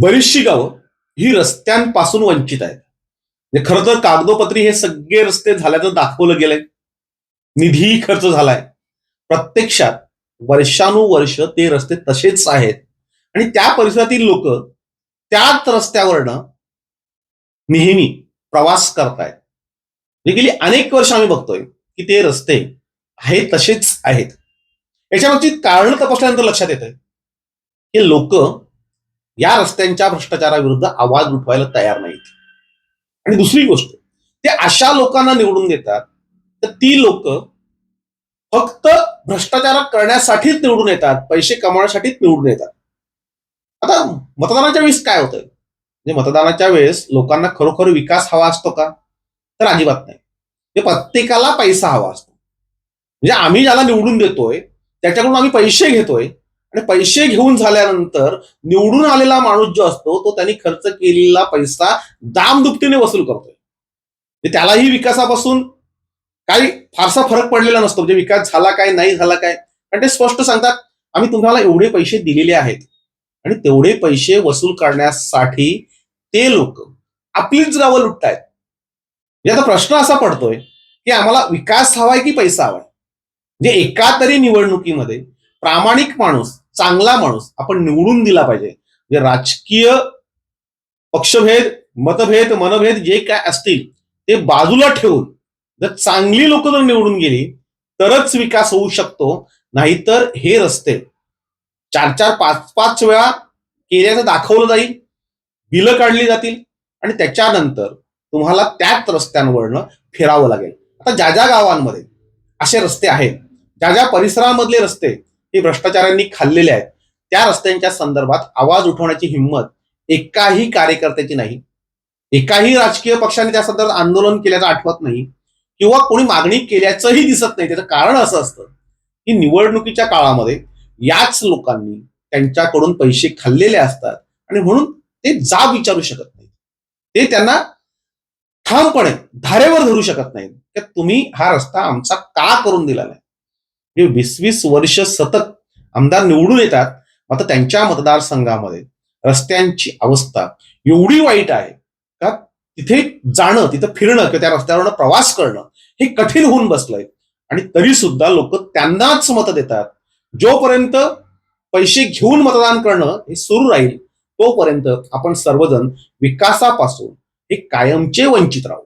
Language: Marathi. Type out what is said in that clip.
बरीचशी गावं ही रस्त्यांपासून वंचित आहेत. म्हणजे खरं तर कागदोपत्री हे सगळे रस्ते झाल्याचं दाखवलं गेलंय, निधीही खर्च झालाय. प्रत्यक्षात वर्षानुवर्ष ते रस्ते तसेच आहेत आणि त्या परिसरातील लोक त्याच रस्त्यावरनं नेहमी प्रवास करतायत. म्हणजे गेली अनेक वर्ष आम्ही बघतोय की ते रस्ते आहेत तसेच आहेत. याच्यामागची कारण तपासल्यानंतर लक्षात येतंय की लोक या रस्त्यांच्या भ्रष्टाचाराविरुद्ध आवाज उठवायला तयार नाहीत. आणि दुसरी गोष्ट, ते अशा लोकांना निवडून देतात तर ती लोक फक्त भ्रष्टाचार करण्यासाठीच निवडून येतात, पैसे कमवण्यासाठीच निवडून येतात. आता मतदानाच्या वेळेस काय होतंय, म्हणजे मतदानाच्या वेळेस लोकांना खरोखर विकास हवा असतो का? तर अजिबात नाही. ते प्रत्येकाला पैसा हवा असतो. म्हणजे आम्ही ज्याला निवडून देतोय त्याच्याकडून आम्ही पैसे घेतोय आणि पैसे घेऊन झाल्यानंतर निवडून आलेला माणूस जो असतो तो त्यांनी खर्च केलेला पैसा दामदुपटीने वसूल करतोय. म्हणजे त्यालाही विकासापासून काही फारसा फरक पडलेला नसतो. म्हणजे विकास झाला काय नाही झाला काय, आणि ते स्पष्ट सांगतात आम्ही तुम्हाला एवढे पैसे दिलेले आहेत आणि तेवढे पैसे वसूल करण्यासाठी ते लोक आपलीच गावं लुटतायत. म्हणजे आता प्रश्न असा पडतोय की आम्हाला विकास हवाय की पैसा हवाय. म्हणजे एका तरी निवडणुकीमध्ये प्रामाणिक माणूस, चांगला माणूस आपण निवडून दिला पाहिजे. म्हणजे राजकीय पक्षभेद, मतभेद, मनभेद जे काय असतील ते बाजूला ठेवून जर चांगली लोक जर निवडून गेली तरच विकास होऊ शकतो. नाहीतर हे रस्ते 4-4, 5-5 वेळा केल्याचं दाखवलं जाईल, बिलं काढली जातील आणि त्याच्यानंतर तुम्हाला त्याच रस्त्यांवरनं फिरावं लागेल. आता ज्या ज्या गावांमध्ये असे रस्ते आहेत, ज्या ज्या परिसरामधले रस्ते हे भ्रष्टाचारांनी खाल्लेले आहेत, त्या रस्त्यांच्या संदर्भात आवाज उठवण्याची हिंमत एकाही कार्यकर्त्याची नाही. एकाही राजकीय पक्षाने त्या संदर्भात आंदोलन केल्याचं आठवत नाही किंवा कोणी मागणी केल्याचंही दिसत नाही. त्याचं कारण असं असतं की निवडणुकीच्या काळामध्ये याच लोकांनी त्यांच्याकडून पैसे खाल्लेले असतात आणि म्हणून ते जाब विचारू शकत नाही. ते त्यांना ठामपणे धारेवर धरू शकत नाही की तुम्ही हा रस्ता आमचा का करून दिला नाही. 20-20 वर्ष सतत आमदार निवडून येतात, मात्र त्यांच्या मतदारसंघामध्ये रस्त्यांची अवस्था एवढी वाईट आहे का तिथे जाणं, तिथं फिरणं किंवा त्या रस्त्यावरनं प्रवास करणं हे कठीण होऊन बसलंय. आणि तरी सुद्धा लोक त्यांनाच मत देतात. जोपर्यंत पैसे घेऊन मतदान करणं हे सुरू राहील तोपर्यंत आपण सर्वजण विकासापासून हे कायमचे वंचित राहू.